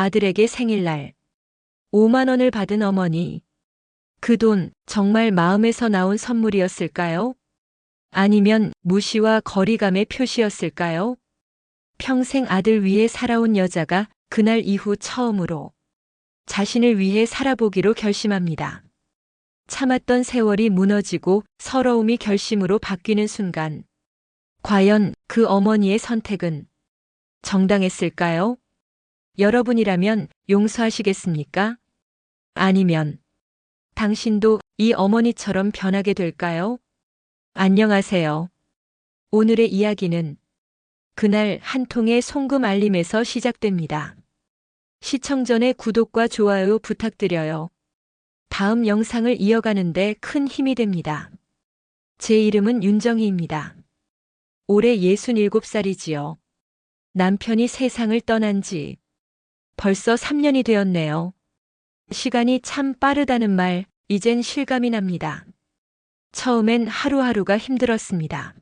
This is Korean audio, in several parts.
아들에게 생일날 5만 원을 받은 어머니. 그 돈 정말 마음에서 나온 선물이었을까요? 아니면 무시와 거리감의 표시였을까요? 평생 아들 위해 살아온 여자가 그날 이후 처음으로 자신을 위해 살아보기로 결심합니다. 참았던 세월이 무너지고 서러움이 결심으로 바뀌는 순간, 과연 그 어머니의 선택은 정당했을까요? 여러분이라면 용서하시겠습니까? 아니면 당신도 이 어머니처럼 변하게 될까요? 안녕하세요. 오늘의 이야기는 그날 한 통의 송금 알림에서 시작됩니다. 시청 전에 구독과 좋아요 부탁드려요. 다음 영상을 이어가는데 큰 힘이 됩니다. 제 이름은 윤정희입니다. 올해 67살이지요. 남편이 세상을 떠난 지 벌써 3년이 되었네요. 시간이 참 빠르다는 말, 이젠 실감이 납니다. 처음엔 하루하루가 힘들었습니다.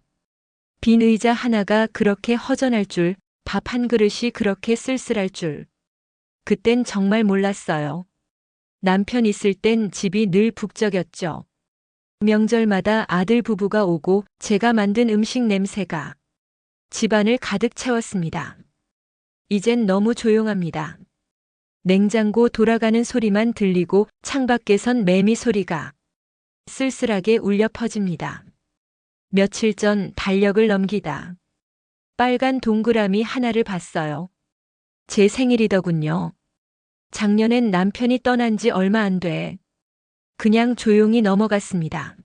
빈 의자 하나가 그렇게 허전할 줄, 밥 한 그릇이 그렇게 쓸쓸할 줄. 그땐 정말 몰랐어요. 남편 있을 땐 집이 늘 북적였죠. 명절마다 아들 부부가 오고 제가 만든 음식 냄새가 집안을 가득 채웠습니다. 이젠 너무 조용합니다. 냉장고 돌아가는 소리만 들리고 창밖에선 매미 소리가 쓸쓸하게 울려 퍼집니다. 며칠 전 달력을 넘기다 빨간 동그라미 하나를 봤어요. 제 생일이더군요. 작년엔 남편이 떠난 지 얼마 안 돼. 그냥 조용히 넘어갔습니다.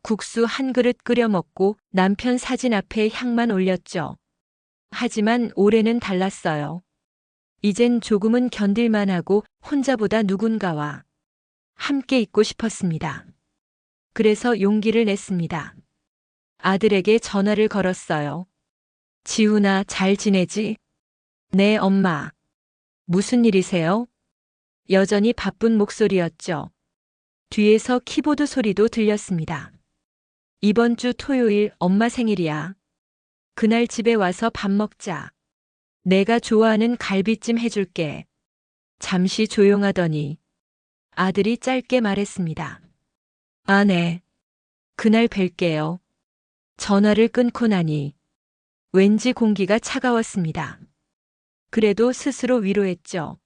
국수 한 그릇 끓여 먹고 남편 사진 앞에 향만 올렸죠. 하지만 올해는 달랐어요. 이젠 조금은 견딜만 하고 혼자보다 누군가와 함께 있고 싶었습니다. 그래서 용기를 냈습니다. 아들에게 전화를 걸었어요. 지훈아, 잘 지내지? 네, 엄마. 무슨 일이세요? 여전히 바쁜 목소리였죠. 뒤에서 키보드 소리도 들렸습니다. 이번 주 토요일 엄마 생일이야. 그날 집에 와서 밥 먹자. 내가 좋아하는 갈비찜 해줄게. 잠시 조용하더니 아들이 짧게 말했습니다. 아, 네. 그날 뵐게요. 전화를 끊고 나니 왠지 공기가 차가웠습니다. 그래도 스스로 위로했죠.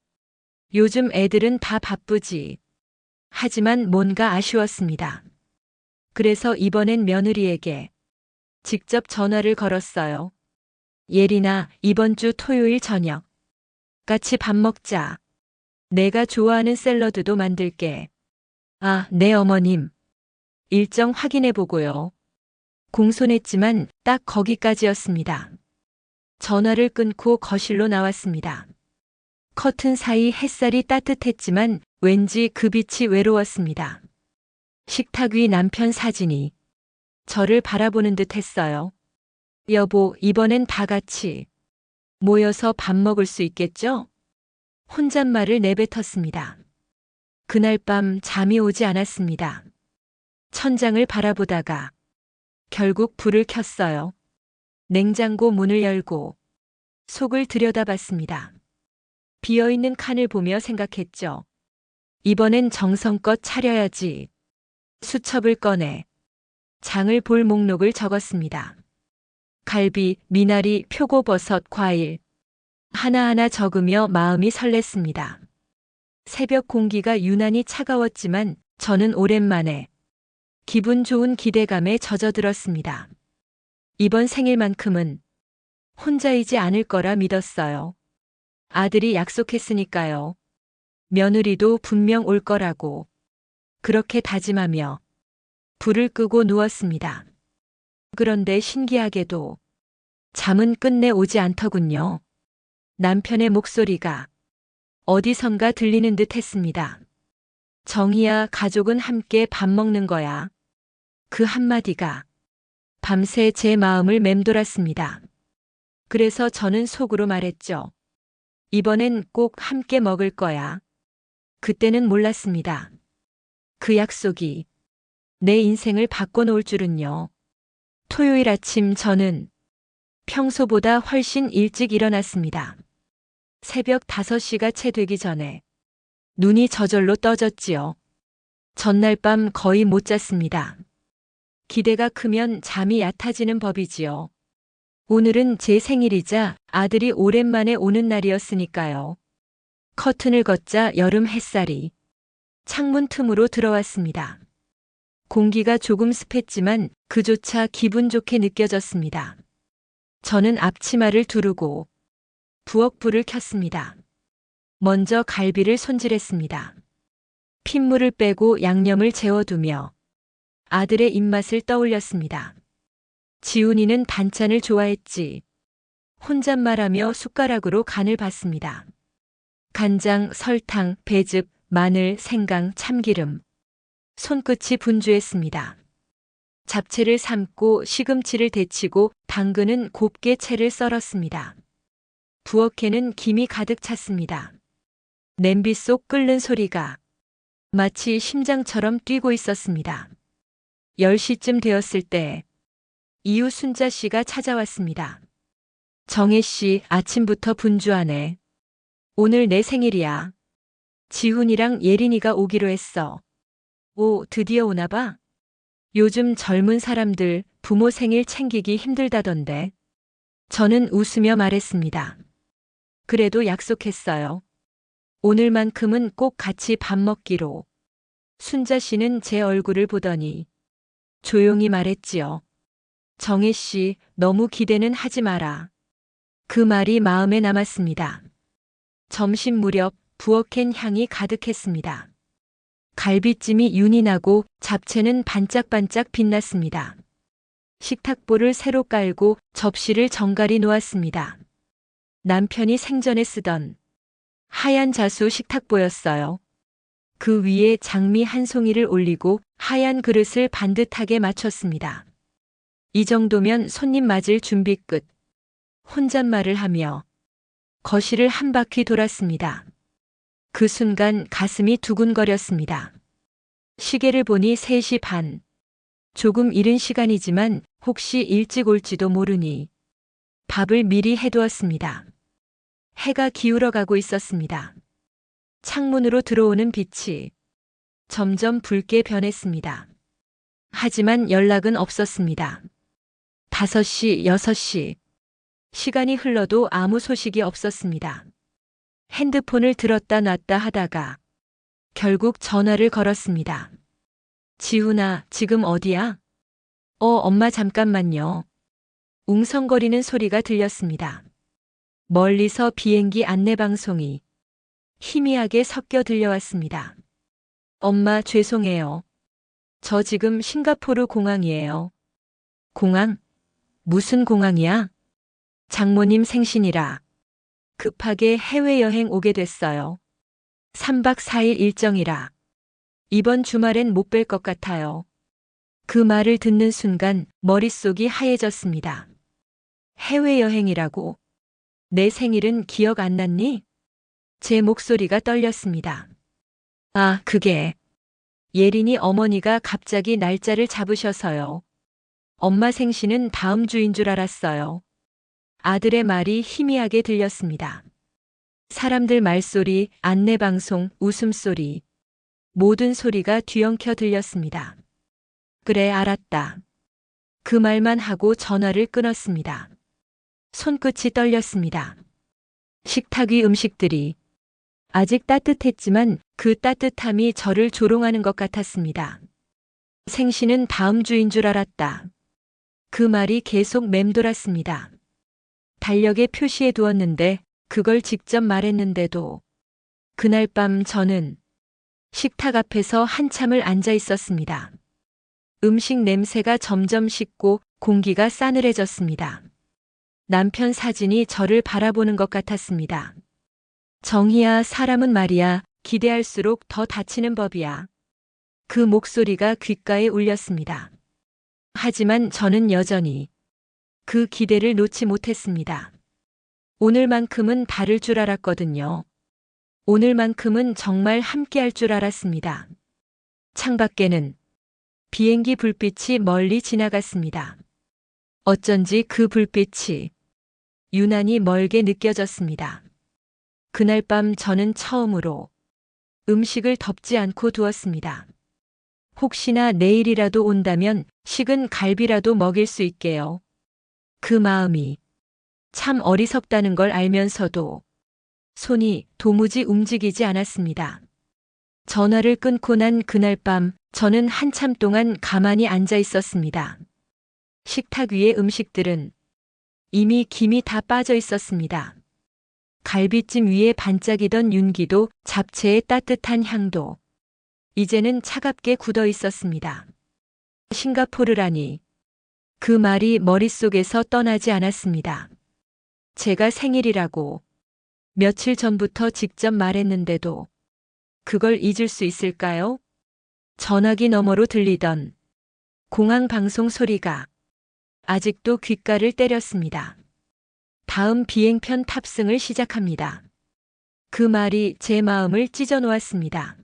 요즘 애들은 다 바쁘지. 하지만 뭔가 아쉬웠습니다. 그래서 이번엔 며느리에게 직접 전화를 걸었어요. 예린아, 이번 주 토요일 저녁 같이 밥 먹자. 내가 좋아하는 샐러드도 만들게. 아, 네 어머님. 일정 확인해 보고요. 공손했지만 딱 거기까지였습니다. 전화를 끊고 거실로 나왔습니다. 커튼 사이 햇살이 따뜻했지만 왠지 그 빛이 외로웠습니다. 식탁 위 남편 사진이 저를 바라보는 듯 했어요. 여보, 이번엔 다 같이 모여서 밥 먹을 수 있겠죠? 혼잣말을 내뱉었습니다. 그날 밤 잠이 오지 않았습니다. 천장을 바라보다가 결국 불을 켰어요. 냉장고 문을 열고 속을 들여다봤습니다. 비어있는 칸을 보며 생각했죠. 이번엔 정성껏 차려야지. 수첩을 꺼내 장을 볼 목록을 적었습니다. 갈비, 미나리, 표고버섯, 과일. 하나하나 적으며 마음이 설렜습니다. 새벽 공기가 유난히 차가웠지만 저는 오랜만에 기분 좋은 기대감에 젖어들었습니다. 이번 생일만큼은 혼자이지 않을 거라 믿었어요. 아들이 약속했으니까요. 며느리도 분명 올 거라고. 그렇게 다짐하며 불을 끄고 누웠습니다. 그런데 신기하게도 잠은 끝내 오지 않더군요. 남편의 목소리가 어디선가 들리는 듯 했습니다. 정희야, 가족은 함께 밥 먹는 거야. 그 한마디가 밤새 제 마음을 맴돌았습니다. 그래서 저는 속으로 말했죠. 이번엔 꼭 함께 먹을 거야. 그때는 몰랐습니다. 그 약속이 내 인생을 바꿔놓을 줄은요. 토요일 아침 저는 평소보다 훨씬 일찍 일어났습니다. 새벽 5시가 채 되기 전에 눈이 저절로 떠졌지요. 전날 밤 거의 못 잤습니다. 기대가 크면 잠이 얕아지는 법이지요. 오늘은 제 생일이자 아들이 오랜만에 오는 날이었으니까요. 커튼을 걷자 여름 햇살이 창문 틈으로 들어왔습니다. 공기가 조금 습했지만 그조차 기분 좋게 느껴졌습니다. 저는 앞치마를 두르고 부엌불을 켰습니다. 먼저 갈비를 손질했습니다. 핏물을 빼고 양념을 재워두며 아들의 입맛을 떠올렸습니다. 지훈이는 반찬을 좋아했지. 혼잣말하며 숟가락으로 간을 봤습니다. 간장, 설탕, 배즙, 마늘, 생강, 참기름. 손끝이 분주했습니다. 잡채를 삶고 시금치를 데치고 당근은 곱게 채를 썰었습니다. 부엌에는 김이 가득 찼습니다. 냄비 속 끓는 소리가 마치 심장처럼 뛰고 있었습니다. 10시쯤 되었을 때 이웃 순자 씨가 찾아왔습니다. 정혜 씨, 아침부터 분주하네. 오늘 내 생일이야. 지훈이랑 예린이가 오기로 했어. 오, 드디어 오나 봐. 요즘 젊은 사람들 부모 생일 챙기기 힘들다던데. 저는 웃으며 말했습니다. 그래도 약속했어요. 오늘만큼은 꼭 같이 밥 먹기로. 순자 씨는 제 얼굴을 보더니 조용히 말했지요. 정혜 씨, 너무 기대는 하지 마라. 그 말이 마음에 남았습니다. 점심 무렵 부엌엔 향이 가득했습니다. 갈비찜이 윤이 나고 잡채는 반짝반짝 빛났습니다. 식탁보를 새로 깔고 접시를 정갈히 놓았습니다. 남편이 생전에 쓰던 하얀 자수 식탁보였어요. 그 위에 장미 한 송이를 올리고 하얀 그릇을 반듯하게 맞췄습니다. 이 정도면 손님 맞을 준비 끝. 혼잣말을 하며 거실을 한 바퀴 돌았습니다. 그 순간 가슴이 두근거렸습니다. 시계를 보니 3시 반. 조금 이른 시간이지만 혹시 일찍 올지도 모르니 밥을 미리 해두었습니다. 해가 기울어가고 있었습니다. 창문으로 들어오는 빛이 점점 붉게 변했습니다. 하지만 연락은 없었습니다. 5시, 6시. 시간이 흘러도 아무 소식이 없었습니다. 핸드폰을 들었다 놨다 하다가 결국 전화를 걸었습니다. 지훈아, 지금 어디야? 엄마 잠깐만요. 웅성거리는 소리가 들렸습니다. 멀리서 비행기 안내방송이 희미하게 섞여 들려왔습니다. 엄마, 죄송해요. 저 지금 싱가포르 공항이에요. 공항? 무슨 공항이야? 장모님 생신이라 급하게 해외여행 오게 됐어요. 3박 4일 일정이라 이번 주말엔 못 뵐 것 같아요. 그 말을 듣는 순간 머릿속이 하얘졌습니다. 해외여행이라고? 내 생일은 기억 안 났니? 제 목소리가 떨렸습니다. 아, 그게 예린이 어머니가 갑자기 날짜를 잡으셔서요. 엄마 생신은 다음 주인 줄 알았어요. 아들의 말이 희미하게 들렸습니다. 사람들 말소리, 안내방송, 웃음소리. 모든 소리가 뒤엉켜 들렸습니다. 그래, 알았다. 그 말만 하고 전화를 끊었습니다. 손끝이 떨렸습니다. 식탁 위 음식들이 아직 따뜻했지만 그 따뜻함이 저를 조롱하는 것 같았습니다. 생신은 다음 주인 줄 알았다. 그 말이 계속 맴돌았습니다. 달력에 표시해 두었는데 그걸 직접 말했는데도 그날 밤 저는 식탁 앞에서 한참을 앉아 있었습니다. 음식 냄새가 점점 식고 공기가 싸늘해졌습니다. 남편 사진이 저를 바라보는 것 같았습니다. 정희야, 사람은 말이야, 기대할수록 더 다치는 법이야. 그 목소리가 귓가에 울렸습니다. 하지만 저는 여전히 그 기대를 놓지 못했습니다. 오늘만큼은 다를 줄 알았거든요. 오늘만큼은 정말 함께할 줄 알았습니다. 창밖에는 비행기 불빛이 멀리 지나갔습니다. 어쩐지 그 불빛이 유난히 멀게 느껴졌습니다. 그날 밤 저는 처음으로 음식을 덮지 않고 두었습니다. 혹시나 내일이라도 온다면 식은 갈비라도 먹일 수 있게요. 그 마음이 참 어리석다는 걸 알면서도 손이 도무지 움직이지 않았습니다. 전화를 끊고 난 그날 밤 저는 한참 동안 가만히 앉아 있었습니다. 식탁 위의 음식들은 이미 김이 다 빠져 있었습니다. 갈비찜 위에 반짝이던 윤기도 잡채의 따뜻한 향도 이제는 차갑게 굳어 있었습니다. 싱가포르라니 그 말이 머릿속에서 떠나지 않았습니다. 제가 생일이라고 며칠 전부터 직접 말했는데도 그걸 잊을 수 있을까요? 전화기 너머로 들리던 공항 방송 소리가 아직도 귓가를 때렸습니다. 다음 비행편 탑승을 시작합니다. 그 말이 제 마음을 찢어 놓았습니다.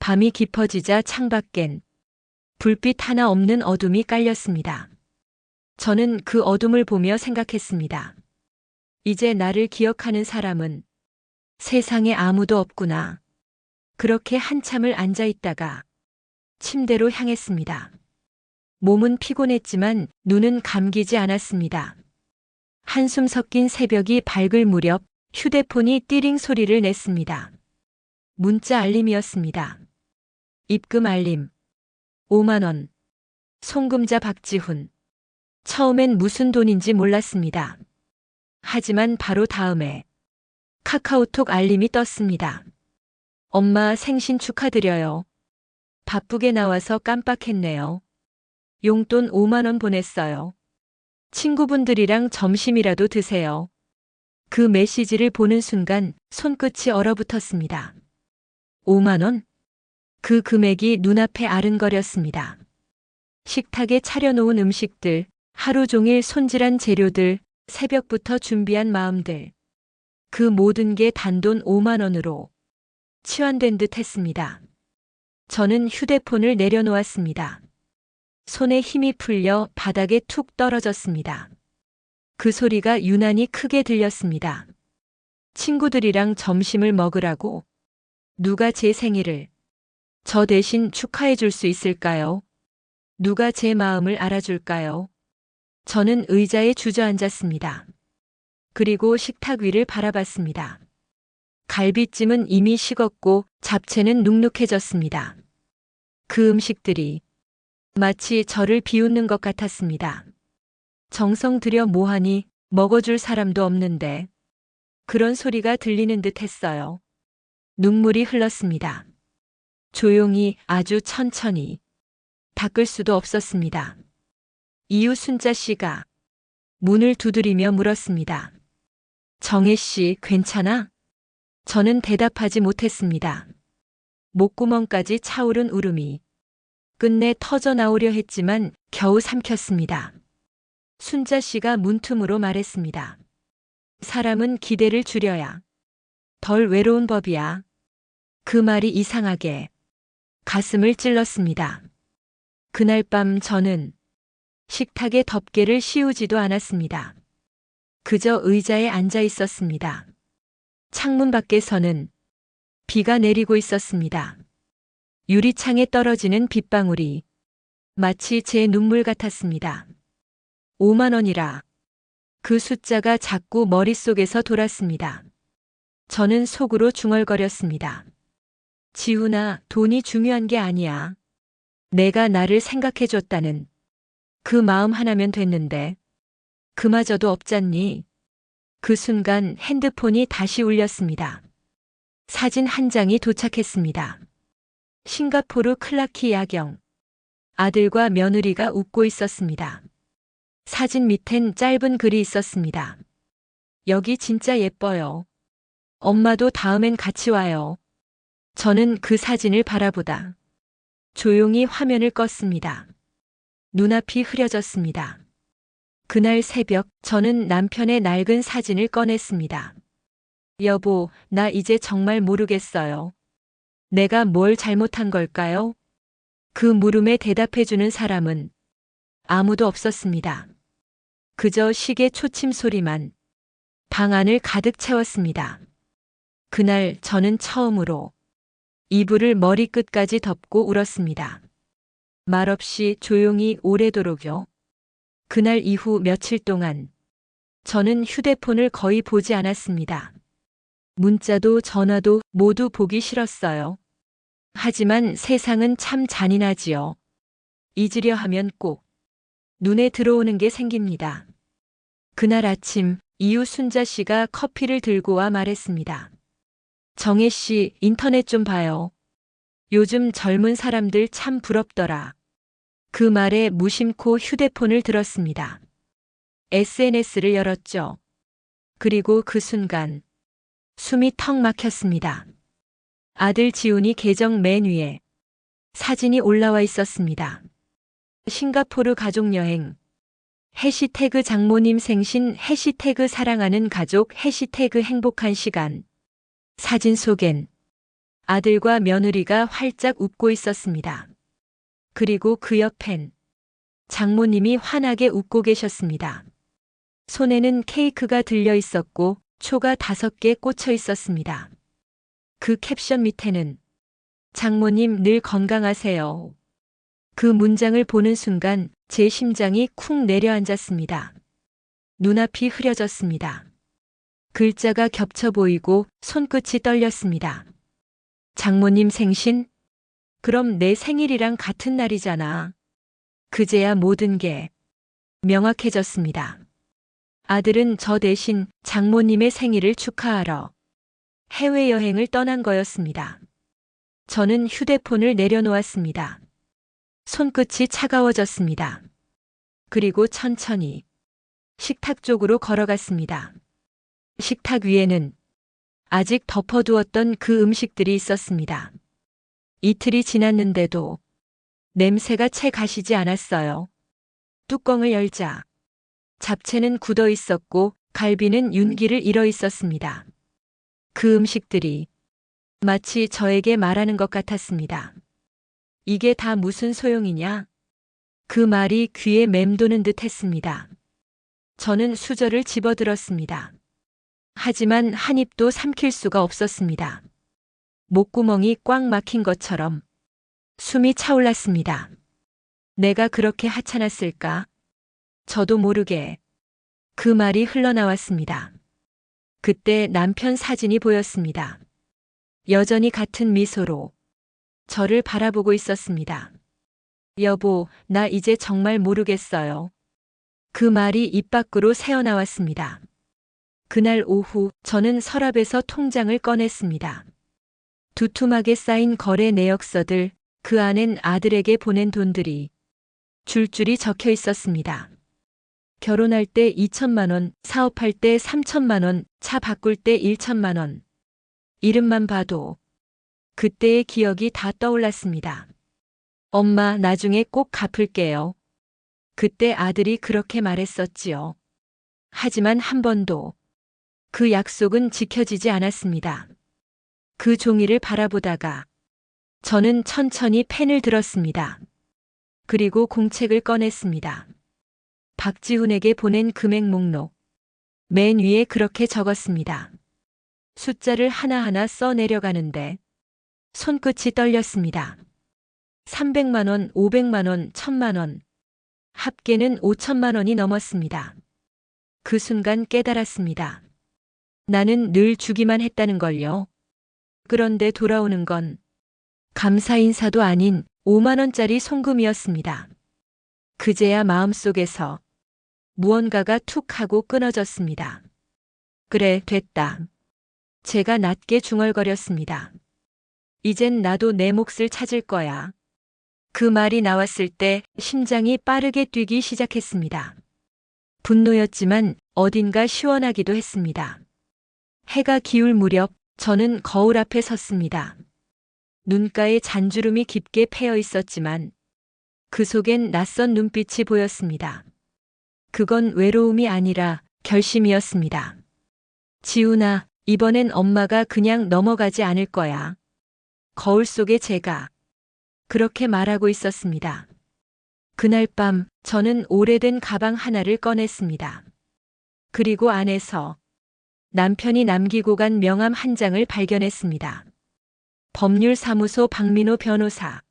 밤이 깊어지자 창밖엔 불빛 하나 없는 어둠이 깔렸습니다. 저는 그 어둠을 보며 생각했습니다. 이제 나를 기억하는 사람은 세상에 아무도 없구나. 그렇게 한참을 앉아 있다가 침대로 향했습니다. 몸은 피곤했지만 눈은 감기지 않았습니다. 한숨 섞인 새벽이 밝을 무렵 휴대폰이 띠링 소리를 냈습니다. 문자 알림이었습니다. 입금 알림. 5만 원. 송금자 박지훈. 처음엔 무슨 돈인지 몰랐습니다. 하지만 바로 다음에 카카오톡 알림이 떴습니다. 엄마 생신 축하드려요. 바쁘게 나와서 깜빡했네요. 용돈 5만 원 보냈어요. 친구분들이랑 점심이라도 드세요. 그 메시지를 보는 순간 손끝이 얼어붙었습니다. 5만 원? 그 금액이 눈앞에 아른거렸습니다. 식탁에 차려놓은 음식들, 하루 종일 손질한 재료들, 새벽부터 준비한 마음들. 그 모든 게 단돈 5만 원으로 치환된 듯 했습니다. 저는 휴대폰을 내려놓았습니다. 손에 힘이 풀려 바닥에 툭 떨어졌습니다. 그 소리가 유난히 크게 들렸습니다. 친구들이랑 점심을 먹으라고. 누가 제 생일을 저 대신 축하해 줄 수 있을까요? 누가 제 마음을 알아줄까요? 저는 의자에 주저앉았습니다. 그리고 식탁 위를 바라봤습니다. 갈비찜은 이미 식었고 잡채는 눅눅해졌습니다. 그 음식들이 마치 저를 비웃는 것 같았습니다. 정성 들여 뭐하니 먹어줄 사람도 없는데 그런 소리가 들리는 듯 했어요. 눈물이 흘렀습니다. 조용히 아주 천천히 닦을 수도 없었습니다. 이웃 순자 씨가 문을 두드리며 물었습니다. 정혜 씨 괜찮아? 저는 대답하지 못했습니다. 목구멍까지 차오른 울음이 끝내 터져 나오려 했지만 겨우 삼켰습니다. 순자 씨가 문틈으로 말했습니다. 사람은 기대를 줄여야 덜 외로운 법이야. 그 말이 이상하게 가슴을 찔렀습니다. 그날 밤 저는 식탁에 덮개를 씌우지도 않았습니다. 그저 의자에 앉아 있었습니다. 창문 밖에서는 비가 내리고 있었습니다. 유리창에 떨어지는 빗방울이 마치 제 눈물 같았습니다. 5만 원이라. 그 숫자가 자꾸 머릿속에서 돌았습니다. 저는 속으로 중얼거렸습니다. 지훈아, 돈이 중요한 게 아니야. 내가 나를 생각해줬다는 그 마음 하나면 됐는데 그마저도 없잖니. 그 순간 핸드폰이 다시 울렸습니다. 사진 한 장이 도착했습니다. 싱가포르 클라키 야경. 아들과 며느리가 웃고 있었습니다. 사진 밑엔 짧은 글이 있었습니다. 여기 진짜 예뻐요. 엄마도 다음엔 같이 와요. 저는 그 사진을 바라보다 조용히 화면을 껐습니다. 눈앞이 흐려졌습니다. 그날 새벽 저는 남편의 낡은 사진을 꺼냈습니다. 여보, 나 이제 정말 모르겠어요. 내가 뭘 잘못한 걸까요? 그 물음에 대답해주는 사람은 아무도 없었습니다. 그저 시계 초침 소리만 방 안을 가득 채웠습니다. 그날 저는 처음으로 이불을 머리끝까지 덮고 울었습니다. 말없이 조용히 오래도록요. 그날 이후 며칠 동안 저는 휴대폰을 거의 보지 않았습니다. 문자도 전화도 모두 보기 싫었어요. 하지만 세상은 참 잔인하지요. 잊으려 하면 꼭 눈에 들어오는 게 생깁니다. 그날 아침 이웃 순자 씨가 커피를 들고 와 말했습니다. 정혜 씨, 인터넷 좀 봐요. 요즘 젊은 사람들 참 부럽더라. 그 말에 무심코 휴대폰을 들었습니다. SNS를 열었죠. 그리고 그 순간 숨이 턱 막혔습니다. 아들 지훈이 계정 맨 위에 사진이 올라와 있었습니다. 싱가포르 가족여행, 해시태그 장모님 생신, 해시태그 사랑하는 가족, 해시태그 행복한 시간. 사진 속엔 아들과 며느리가 활짝 웃고 있었습니다. 그리고 그 옆엔 장모님이 환하게 웃고 계셨습니다. 손에는 케이크가 들려 있었고 초가 5개 꽂혀 있었습니다. 그 캡션 밑에는 장모님 늘 건강하세요. 그 문장을 보는 순간 제 심장이 쿵 내려앉았습니다. 눈앞이 흐려졌습니다. 글자가 겹쳐 보이고 손끝이 떨렸습니다. 장모님 생신? 그럼 내 생일이랑 같은 날이잖아. 그제야 모든 게 명확해졌습니다. 아들은 저 대신 장모님의 생일을 축하하러 해외여행을 떠난 거였습니다. 저는 휴대폰을 내려놓았습니다. 손끝이 차가워졌습니다. 그리고 천천히 식탁 쪽으로 걸어갔습니다. 식탁 위에는 아직 덮어두었던 그 음식들이 있었습니다. 이틀이 지났는데도 냄새가 채 가시지 않았어요. 뚜껑을 열자 잡채는 굳어 있었고 갈비는 윤기를 잃어 있었습니다. 그 음식들이 마치 저에게 말하는 것 같았습니다. 이게 다 무슨 소용이냐? 그 말이 귀에 맴도는 듯 했습니다. 저는 수저를 집어들었습니다. 하지만 한 입도 삼킬 수가 없었습니다. 목구멍이 꽉 막힌 것처럼 숨이 차올랐습니다. 내가 그렇게 하찮았을까? 저도 모르게 그 말이 흘러나왔습니다. 그때 남편 사진이 보였습니다. 여전히 같은 미소로 저를 바라보고 있었습니다. 여보, 나 이제 정말 모르겠어요. 그 말이 입 밖으로 새어나왔습니다. 그날 오후 저는 서랍에서 통장을 꺼냈습니다. 두툼하게 쌓인 거래 내역서들, 그 안엔 아들에게 보낸 돈들이 줄줄이 적혀 있었습니다. 결혼할 때 2천만 원, 사업할 때 3천만 원, 차 바꿀 때 1천만 원. 이름만 봐도 그때의 기억이 다 떠올랐습니다. 엄마, 나중에 꼭 갚을게요. 그때 아들이 그렇게 말했었지요. 하지만 한 번도 그 약속은 지켜지지 않았습니다. 그 종이를 바라보다가 저는 천천히 펜을 들었습니다. 그리고 공책을 꺼냈습니다. 박지훈에게 보낸 금액 목록. 맨 위에 그렇게 적었습니다. 숫자를 하나하나 써 내려가는데 손끝이 떨렸습니다. 300만 원, 500만 원, 1000만 원. 합계는 5천만 원이 넘었습니다. 그 순간 깨달았습니다. 나는 늘 주기만 했다는 걸요. 그런데 돌아오는 건 감사 인사도 아닌 5만 원짜리 송금이었습니다. 그제야 마음속에서 무언가가 툭 하고 끊어졌습니다. 그래, 됐다. 제가 낮게 중얼거렸습니다. 이젠 나도 내 몫을 찾을 거야. 그 말이 나왔을 때 심장이 빠르게 뛰기 시작했습니다. 분노였지만 어딘가 시원하기도 했습니다. 해가 기울 무렵 저는 거울 앞에 섰습니다. 눈가에 잔주름이 깊게 패여 있었지만 그 속엔 낯선 눈빛이 보였습니다. 그건 외로움이 아니라 결심이었습니다. 지훈아, 이번엔 엄마가 그냥 넘어가지 않을 거야. 거울 속에 제가 그렇게 말하고 있었습니다. 그날 밤 저는 오래된 가방 하나를 꺼냈습니다. 그리고 안에서 남편이 남기고 간 명함 한 장을 발견했습니다. 법률사무소 박민호 변호사.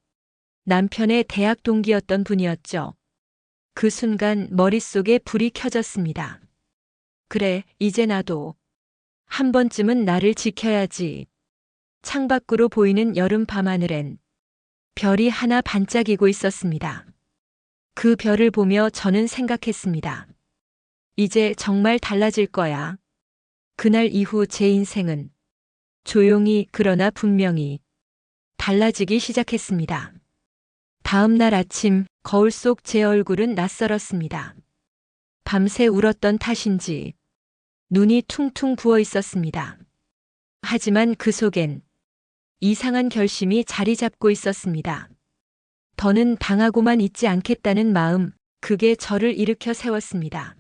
남편의 대학 동기였던 분이었죠. 그 순간 머릿속에 불이 켜졌습니다. 그래, 이제 나도 한 번쯤은 나를 지켜야지. 창밖으로 보이는 여름 밤하늘엔 별이 하나 반짝이고 있었습니다. 그 별을 보며 저는 생각했습니다. 이제 정말 달라질 거야. 그날 이후 제 인생은 조용히 그러나 분명히 달라지기 시작했습니다. 다음 날 아침 거울 속 제 얼굴은 낯설었습니다. 밤새 울었던 탓인지 눈이 퉁퉁 부어 있었습니다. 하지만 그 속엔 이상한 결심이 자리 잡고 있었습니다. 더는 당하고만 있지 않겠다는 마음, 그게 저를 일으켜 세웠습니다.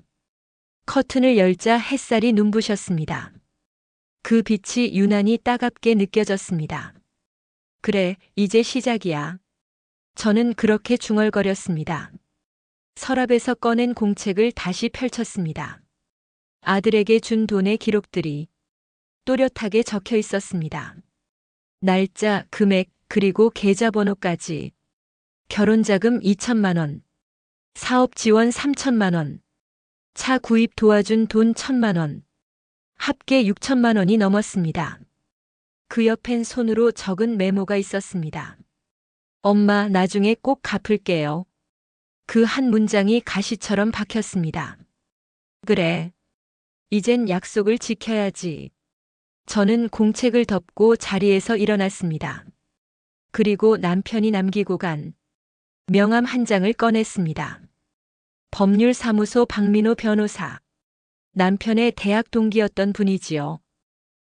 커튼을 열자 햇살이 눈부셨습니다. 그 빛이 유난히 따갑게 느껴졌습니다. 그래, 이제 시작이야. 저는 그렇게 중얼거렸습니다. 서랍에서 꺼낸 공책을 다시 펼쳤습니다. 아들에게 준 돈의 기록들이 또렷하게 적혀 있었습니다. 날짜, 금액, 그리고 계좌번호까지. 결혼자금 2천만 원, 사업 지원 3천만 원, 차 구입 도와준 돈 1천만 원, 합계 6천만 원이 넘었습니다. 그 옆엔 손으로 적은 메모가 있었습니다. 엄마, 나중에 꼭 갚을게요. 그 한 문장이 가시처럼 박혔습니다. 그래. 이젠 약속을 지켜야지. 저는 공책을 덮고 자리에서 일어났습니다. 그리고 남편이 남기고 간 명함 한 장을 꺼냈습니다. 법률사무소 박민호 변호사. 남편의 대학 동기였던 분이지요.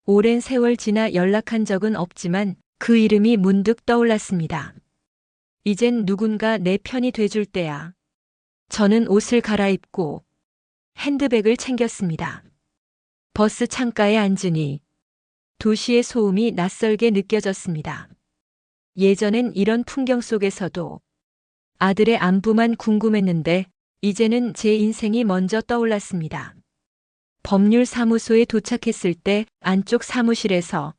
오랜 세월 지나 연락한 적은 없지만 그 이름이 문득 떠올랐습니다. 이젠 누군가 내 편이 돼줄 때야. 저는 옷을 갈아입고 핸드백을 챙겼습니다. 버스 창가에 앉으니 도시의 소음이 낯설게 느껴졌습니다. 예전엔 이런 풍경 속에서도 아들의 안부만 궁금했는데 이제는 제 인생이 먼저 떠올랐습니다. 법률사무소에 도착했을 때 안쪽 사무실에서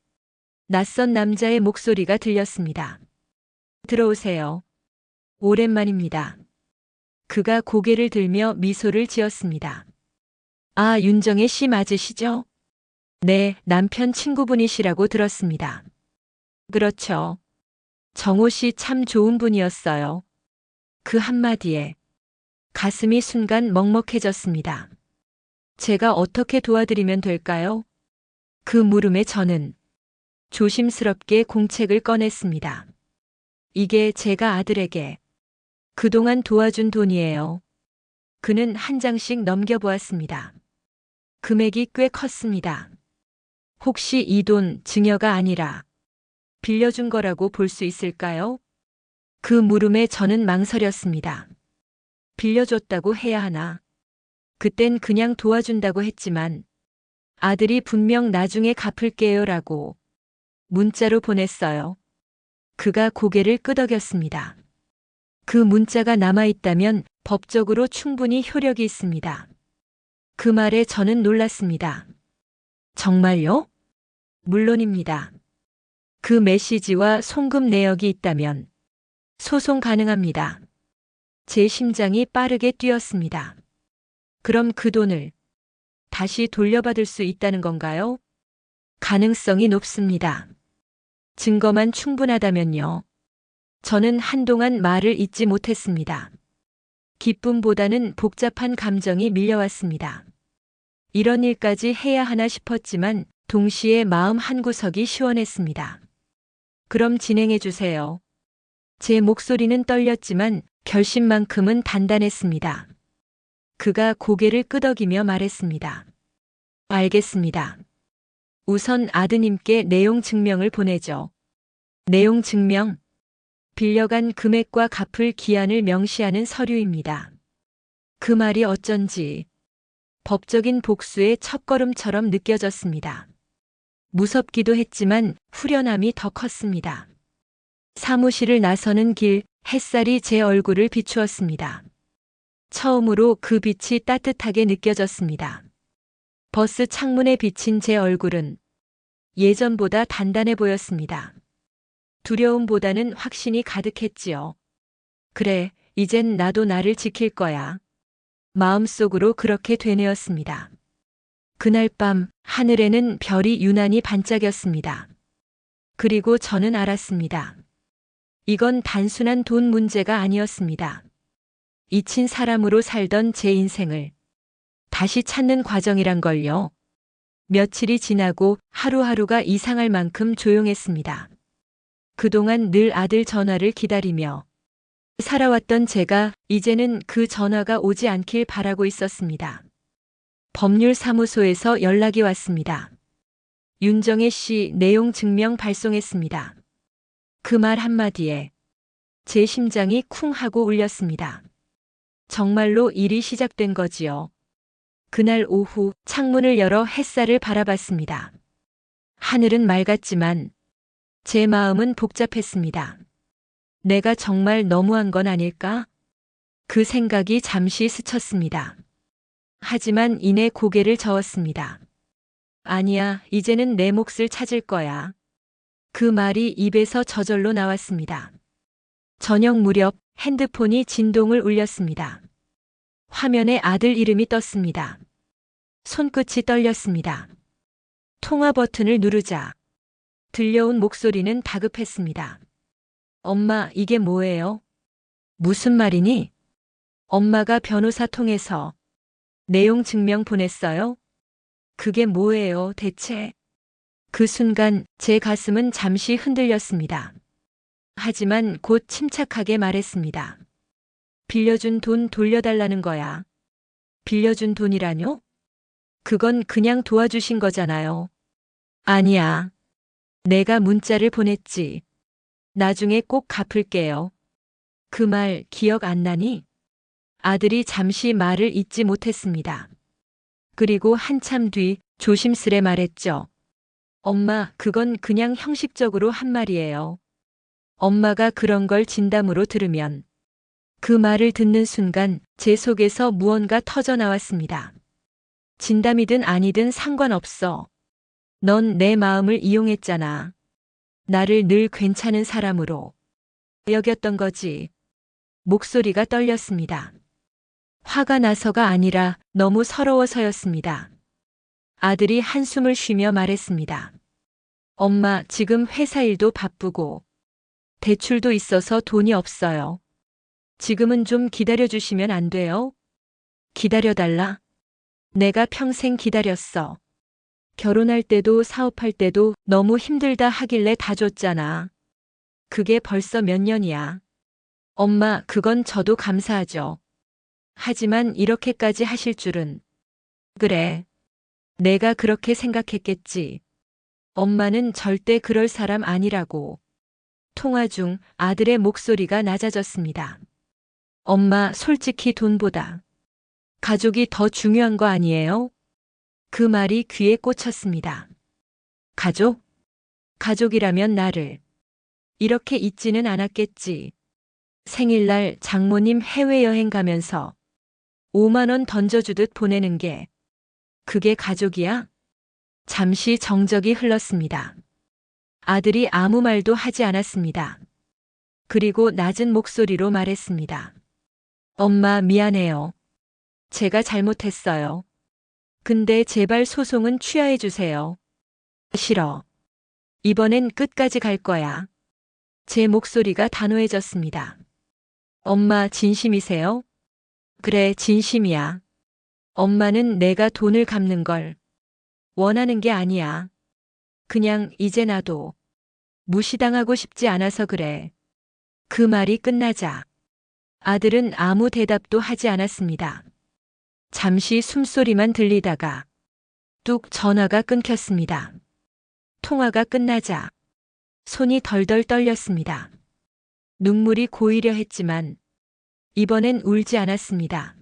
낯선 남자의 목소리가 들렸습니다. 들어오세요. 오랜만입니다. 그가 고개를 들며 미소를 지었습니다. 아, 윤정혜 씨 맞으시죠? 네, 남편 친구분이시라고 들었습니다. 그렇죠. 정호 씨 참 좋은 분이었어요. 그 한마디에 가슴이 순간 먹먹해졌습니다. 제가 어떻게 도와드리면 될까요? 그 물음에 저는 조심스럽게 공책을 꺼냈습니다. 이게 제가 아들에게 그동안 도와준 돈이에요. 그는 한 장씩 넘겨보았습니다. 금액이 꽤 컸습니다. 혹시 이 돈 증여가 아니라 빌려준 거라고 볼 수 있을까요? 그 물음에 저는 망설였습니다. 빌려줬다고 해야 하나? 그땐 그냥 도와준다고 했지만 아들이 분명 나중에 갚을게요라고 문자로 보냈어요. 그가 고개를 끄덕였습니다. 그 문자가 남아있다면 법적으로 충분히 효력이 있습니다. 그 말에 저는 놀랐습니다. 정말요? 물론입니다. 그 메시지와 송금 내역이 있다면 소송 가능합니다. 제 심장이 빠르게 뛰었습니다. 그럼 그 돈을 다시 돌려받을 수 있다는 건가요? 가능성이 높습니다. 증거만 충분하다면요. 저는 한동안 말을 잇지 못했습니다. 기쁨보다는 복잡한 감정이 밀려왔습니다. 이런 일까지 해야 하나 싶었지만 동시에 마음 한구석이 시원했습니다. 그럼 진행해 주세요. 제 목소리는 떨렸지만 결심만큼은 단단했습니다. 그가 고개를 끄덕이며 말했습니다. 알겠습니다. 우선 아드님께 내용 증명을 보내죠. 내용 증명. 빌려간 금액과 갚을 기한을 명시하는 서류입니다. 그 말이 어쩐지 법적인 복수의 첫걸음처럼 느껴졌습니다. 무섭기도 했지만 후련함이 더 컸습니다. 사무실을 나서는 길, 햇살이 제 얼굴을 비추었습니다. 처음으로 그 빛이 따뜻하게 느껴졌습니다. 버스 창문에 비친 제 얼굴은 예전보다 단단해 보였습니다. 두려움보다는 확신이 가득했지요. 그래, 이젠 나도 나를 지킬 거야. 마음속으로 그렇게 되뇌었습니다. 그날 밤 하늘에는 별이 유난히 반짝였습니다. 그리고 저는 알았습니다. 이건 단순한 돈 문제가 아니었습니다. 잊힌 사람으로 살던 제 인생을 다시 찾는 과정이란 걸요. 며칠이 지나고 하루하루가 이상할 만큼 조용했습니다. 그동안 늘 아들 전화를 기다리며 살아왔던 제가 이제는 그 전화가 오지 않길 바라고 있었습니다. 법률사무소에서 연락이 왔습니다. 윤정혜 씨 내용 증명 발송했습니다. 그 말 한마디에 제 심장이 쿵 하고 울렸습니다. 정말로 일이 시작된 거지요. 그날 오후 창문을 열어 햇살을 바라봤습니다. 하늘은 맑았지만 제 마음은 복잡했습니다. 내가 정말 너무한 건 아닐까? 그 생각이 잠시 스쳤습니다. 하지만 이내 고개를 저었습니다. 아니야, 이제는 내 몫을 찾을 거야. 그 말이 입에서 저절로 나왔습니다. 저녁 무렵 핸드폰이 진동을 울렸습니다. 화면에 아들 이름이 떴습니다. 손끝이 떨렸습니다. 통화 버튼을 누르자 들려온 목소리는 다급했습니다. 엄마, 이게 뭐예요? 무슨 말이니? 엄마가 변호사 통해서 내용 증명 보냈어요? 그게 뭐예요, 대체? 그 순간 제 가슴은 잠시 흔들렸습니다. 하지만 곧 침착하게 말했습니다. 빌려준 돈 돌려달라는 거야. 빌려준 돈이라뇨? 그건 그냥 도와주신 거잖아요. 아니야. 내가 문자를 보냈지. 나중에 꼭 갚을게요. 그 말 기억 안 나니? 아들이 잠시 말을 잇지 못했습니다. 그리고 한참 뒤 조심스레 말했죠. 엄마, 그건 그냥 형식적으로 한 말이에요. 엄마가 그런 걸 진담으로 들으면. 그 말을 듣는 순간 제 속에서 무언가 터져 나왔습니다. 진담이든 아니든 상관없어. 넌 내 마음을 이용했잖아. 나를 늘 괜찮은 사람으로 여겼던 거지. 목소리가 떨렸습니다. 화가 나서가 아니라 너무 서러워서였습니다. 아들이 한숨을 쉬며 말했습니다. 엄마, 지금 회사 일도 바쁘고 대출도 있어서 돈이 없어요. 지금은 좀 기다려주시면 안 돼요? 기다려달라? 내가 평생 기다렸어. 결혼할 때도 사업할 때도 너무 힘들다 하길래 다 줬잖아. 그게 벌써 몇 년이야. 엄마, 그건 저도 감사하죠. 하지만 이렇게까지 하실 줄은. 그래. 내가 그렇게 생각했겠지. 엄마는 절대 그럴 사람 아니라고. 통화 중 아들의 목소리가 낮아졌습니다. 엄마, 솔직히 돈보다 가족이 더 중요한 거 아니에요? 그 말이 귀에 꽂혔습니다. 가족? 가족이라면 나를 이렇게 잊지는 않았겠지. 생일날 장모님 해외여행 가면서 5만 원 던져주듯 보내는 게 그게 가족이야? 잠시 정적이 흘렀습니다. 아들이 아무 말도 하지 않았습니다. 그리고 낮은 목소리로 말했습니다. 엄마, 미안해요. 제가 잘못했어요. 근데 제발 소송은 취하해 주세요. 싫어. 이번엔 끝까지 갈 거야. 제 목소리가 단호해졌습니다. 엄마, 진심이세요? 그래, 진심이야. 엄마는 내가 돈을 갚는 걸 원하는 게 아니야. 그냥 이제 나도 무시당하고 싶지 않아서 그래. 그 말이 끝나자 아들은 아무 대답도 하지 않았습니다. 잠시 숨소리만 들리다가 뚝 전화가 끊겼습니다. 통화가 끝나자 손이 덜덜 떨렸습니다. 눈물이 고이려 했지만 이번엔 울지 않았습니다.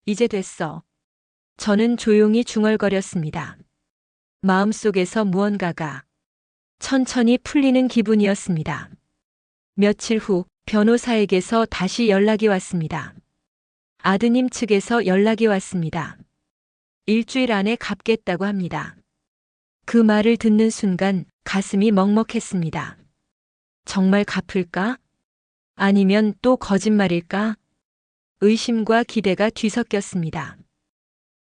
이제 됐어. 저는 조용히 중얼거렸습니다. 마음속에서 무언가가 천천히 풀리는 기분이었습니다. 며칠 후 변호사에게서 다시 연락이 왔습니다. 아드님 측에서 연락이 왔습니다. 일주일 안에 갚겠다고 합니다. 그 말을 듣는 순간 가슴이 먹먹했습니다. 정말 갚을까? 아니면 또 거짓말일까? 의심과 기대가 뒤섞였습니다.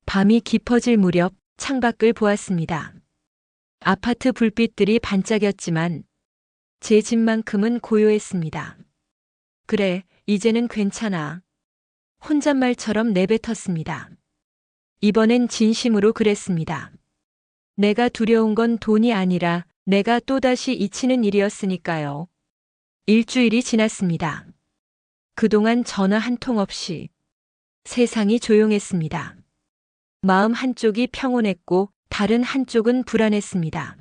밤이 깊어질 무렵 창밖을 보았습니다. 아파트 불빛들이 반짝였지만 제 집만큼은 고요했습니다. 그래, 이제는 괜찮아. 혼잣말처럼 내뱉었습니다. 이번엔 진심으로 그랬습니다. 내가 두려운 건 돈이 아니라 내가 또다시 잊히는 일이었으니까요. 일주일이 지났습니다. 그동안 전화 한 통 없이 세상이 조용했습니다. 마음 한쪽이 평온했고 다른 한쪽은 불안했습니다.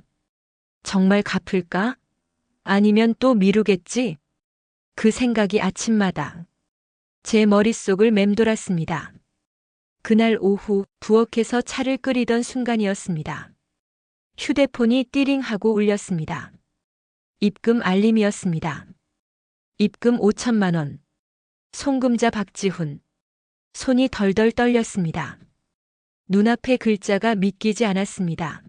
정말 갚을까? 아니면 또 미루겠지? 그 생각이 아침마다 제 머릿속을 맴돌았습니다. 그날 오후 부엌에서 차를 끓이던 순간이었습니다. 휴대폰이 띠링하고 울렸습니다. 입금 알림이었습니다. 입금 5천만 원. 송금자 박지훈. 손이 덜덜 떨렸습니다. 눈앞의 글자가 믿기지 않았습니다.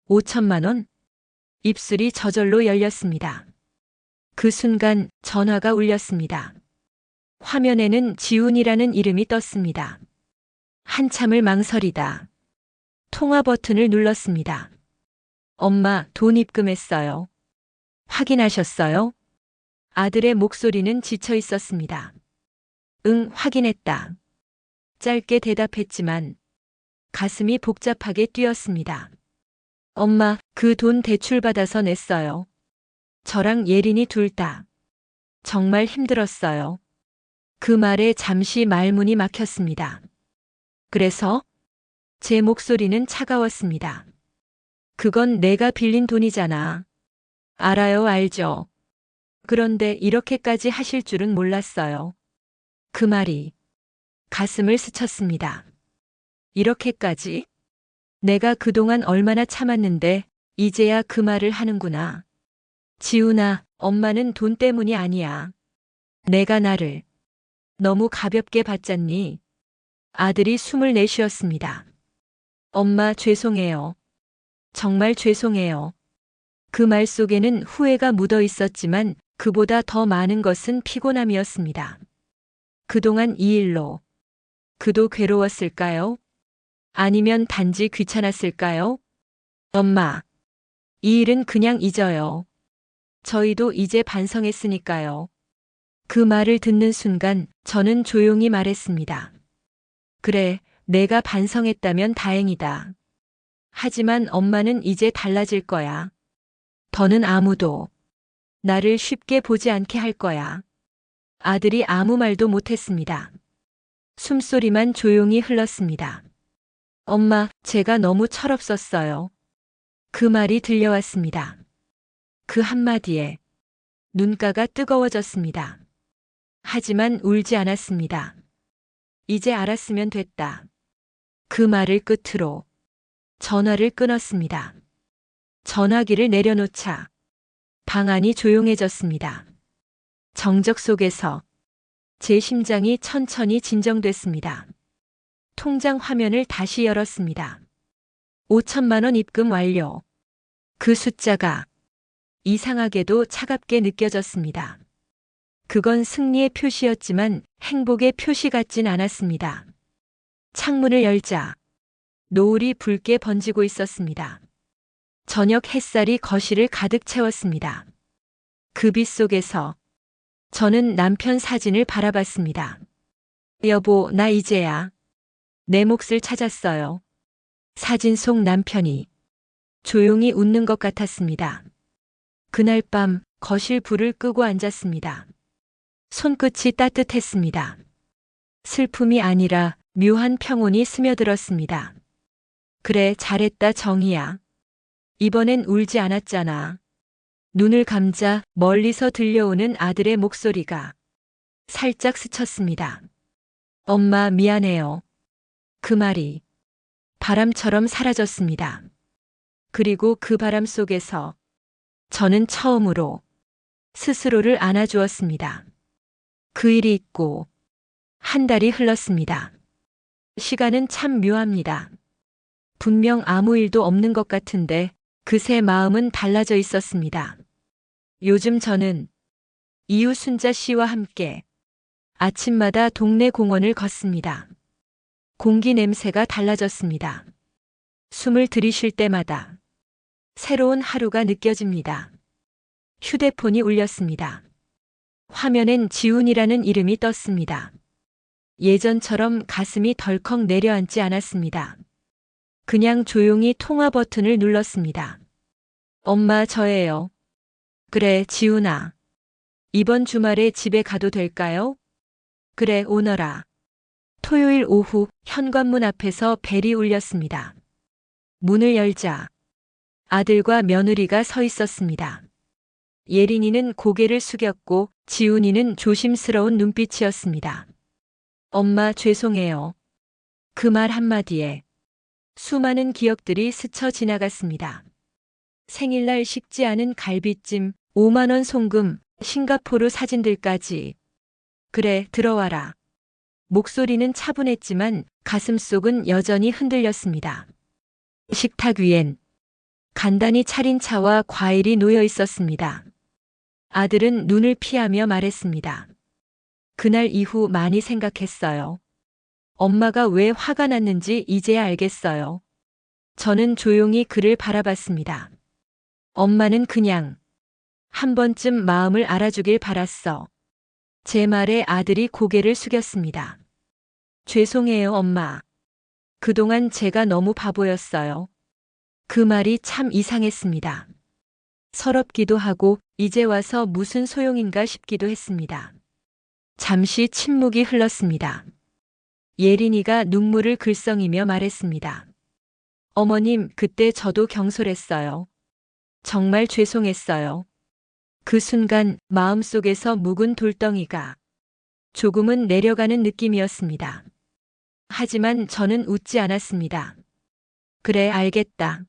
5천만 원? 입술이 저절로 열렸습니다. 그 순간 전화가 울렸습니다. 화면에는 지훈이라는 이름이 떴습니다. 한참을 망설이다 통화 버튼을 눌렀습니다. 엄마, 돈 입금했어요. 확인하셨어요? 아들의 목소리는 지쳐 있었습니다. 응, 확인했다. 짧게 대답했지만 가슴이 복잡하게 뛰었습니다. 엄마, 그 돈 대출받아서 냈어요. 저랑 예린이 둘 다. 정말 힘들었어요. 그 말에 잠시 말문이 막혔습니다. 그래서 제 목소리는 차가웠습니다. 그건 내가 빌린 돈이잖아. 알아요, 알죠. 그런데 이렇게까지 하실 줄은 몰랐어요. 그 말이 가슴을 스쳤습니다. 이렇게까지? 내가 그동안 얼마나 참았는데 이제야 그 말을 하는구나. 지훈아, 엄마는 돈 때문이 아니야. 내가 나를 너무 가볍게 봤잖니. 아들이 숨을 내쉬었습니다. 엄마, 죄송해요. 정말 죄송해요. 그 말 속에는 후회가 묻어 있었지만 그보다 더 많은 것은 피곤함이었습니다. 그동안 이 일로 그도 괴로웠을까요? 아니면 단지 귀찮았을까요? 엄마, 이 일은 그냥 잊어요. 저희도 이제 반성했으니까요. 그 말을 듣는 순간 저는 조용히 말했습니다. 그래, 내가 반성했다면 다행이다. 하지만 엄마는 이제 달라질 거야. 더는 아무도 나를 쉽게 보지 않게 할 거야. 아들이 아무 말도 못했습니다. 숨소리만 조용히 흘렀습니다. 엄마, 제가 너무 철없었어요. 그 말이 들려왔습니다. 그 한마디에 눈가가 뜨거워졌습니다. 하지만 울지 않았습니다. 이제 알았으면 됐다. 그 말을 끝으로 전화를 끊었습니다. 전화기를 내려놓자 방 안이 조용해졌습니다. 정적 속에서 제 심장이 천천히 진정됐습니다. 통장 화면을 다시 열었습니다. 5천만 원 입금 완료. 그 숫자가 이상하게도 차갑게 느껴졌습니다. 그건 승리의 표시였지만 행복의 표시 같진 않았습니다. 창문을 열자 노을이 붉게 번지고 있었습니다. 저녁 햇살이 거실을 가득 채웠습니다. 그 빛 속에서 저는 남편 사진을 바라봤습니다. 여보, 나 이제야 내 몫을 찾았어요. 사진 속 남편이 조용히 웃는 것 같았습니다. 그날 밤 거실 불을 끄고 앉았습니다. 손끝이 따뜻했습니다. 슬픔이 아니라 묘한 평온이 스며들었습니다. 그래, 잘했다, 정희야. 이번엔 울지 않았잖아. 눈을 감자 멀리서 들려오는 아들의 목소리가 살짝 스쳤습니다. 엄마, 미안해요. 그 말이 바람처럼 사라졌습니다. 그리고 그 바람 속에서 저는 처음으로 스스로를 안아주었습니다. 그 일이 있고 한 달이 흘렀습니다. 시간은 참 묘합니다. 분명 아무 일도 없는 것 같은데 그새 마음은 달라져 있었습니다. 요즘 저는 이웃 순자 씨와 함께 아침마다 동네 공원을 걷습니다. 공기 냄새가 달라졌습니다. 숨을 들이쉴 때마다 새로운 하루가 느껴집니다. 휴대폰이 울렸습니다. 화면엔 지훈이라는 이름이 떴습니다. 예전처럼 가슴이 덜컥 내려앉지 않았습니다. 그냥 조용히 통화 버튼을 눌렀습니다. 엄마, 저예요. 그래, 지훈아. 이번 주말에 집에 가도 될까요? 그래, 오너라. 토요일 오후 현관문 앞에서 벨이 울렸습니다. 문을 열자 아들과 며느리가 서 있었습니다. 예린이는 고개를 숙였고 지훈이는 조심스러운 눈빛이었습니다. 엄마, 죄송해요. 그 말 한마디에 수많은 기억들이 스쳐 지나갔습니다. 생일날 식지 않은 갈비찜, 5만 원 송금, 싱가포르 사진들까지. 그래, 들어와라. 목소리는 차분했지만 가슴속은 여전히 흔들렸습니다. 식탁 위엔 간단히 차린 차와 과일이 놓여 있었습니다. 아들은 눈을 피하며 말했습니다. 그날 이후 많이 생각했어요. 엄마가 왜 화가 났는지 이제야 알겠어요. 저는 조용히 그를 바라봤습니다. 엄마는 그냥 한 번쯤 마음을 알아주길 바랐어. 제 말에 아들이 고개를 숙였습니다. 죄송해요, 엄마. 그동안 제가 너무 바보였어요. 그 말이 참 이상했습니다. 서럽기도 하고 이제 와서 무슨 소용인가 싶기도 했습니다. 잠시 침묵이 흘렀습니다. 예린이가 눈물을 글썽이며 말했습니다. 어머님, 그때 저도 경솔했어요. 정말 죄송했어요. 그 순간 마음속에서 묵은 돌덩이가 조금은 내려가는 느낌이었습니다. 하지만 저는 웃지 않았습니다. 그래, 알겠다.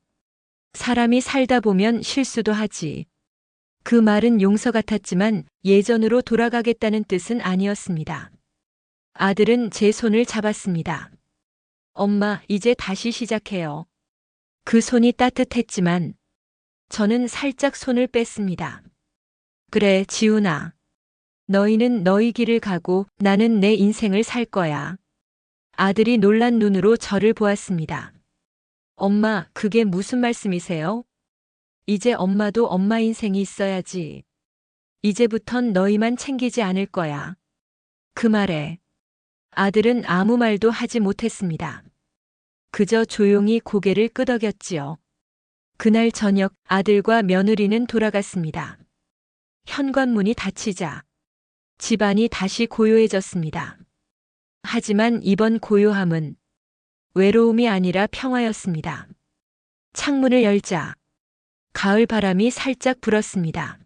사람이 살다 보면 실수도 하지. 그 말은 용서 같았지만 예전으로 돌아가겠다는 뜻은 아니었습니다. 아들은 제 손을 잡았습니다. 엄마, 이제 다시 시작해요. 그 손이 따뜻했지만 저는 살짝 손을 뺐습니다. 그래, 지훈아. 너희는 너희 길을 가고 나는 내 인생을 살 거야. 아들이 놀란 눈으로 저를 보았습니다. 엄마, 그게 무슨 말씀이세요? 이제 엄마도 엄마 인생이 있어야지. 이제부턴 너희만 챙기지 않을 거야. 그 말에 아들은 아무 말도 하지 못했습니다. 그저 조용히 고개를 끄덕였지요. 그날 저녁 아들과 며느리는 돌아갔습니다. 현관문이 닫히자 집안이 다시 고요해졌습니다. 하지만 이번 고요함은 외로움이 아니라 평화였습니다. 창문을 열자 가을 바람이 살짝 불었습니다.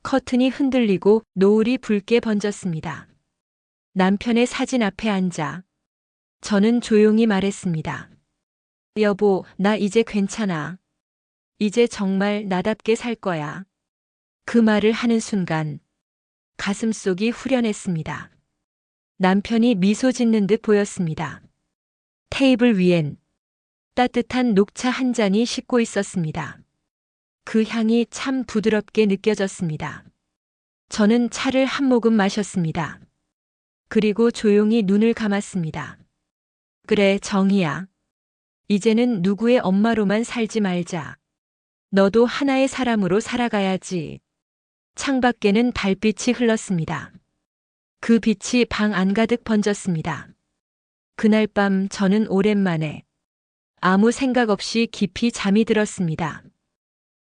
커튼이 흔들리고 노을이 붉게 번졌습니다. 남편의 사진 앞에 앉아 저는 조용히 말했습니다. 여보, 나 이제 괜찮아. 이제 정말 나답게 살 거야. 그 말을 하는 순간 가슴속이 후련했습니다. 남편이 미소 짓는 듯 보였습니다. 테이블 위엔 따뜻한 녹차 한 잔이 식고 있었습니다. 그 향이 참 부드럽게 느껴졌습니다. 저는 차를 한 모금 마셨습니다. 그리고 조용히 눈을 감았습니다. 그래, 정희야. 이제는 누구의 엄마로만 살지 말자. 너도 하나의 사람으로 살아가야지. 창밖에는 달빛이 흘렀습니다. 그 빛이 방 안가득 번졌습니다. 그날 밤 저는 오랜만에 아무 생각 없이 깊이 잠이 들었습니다.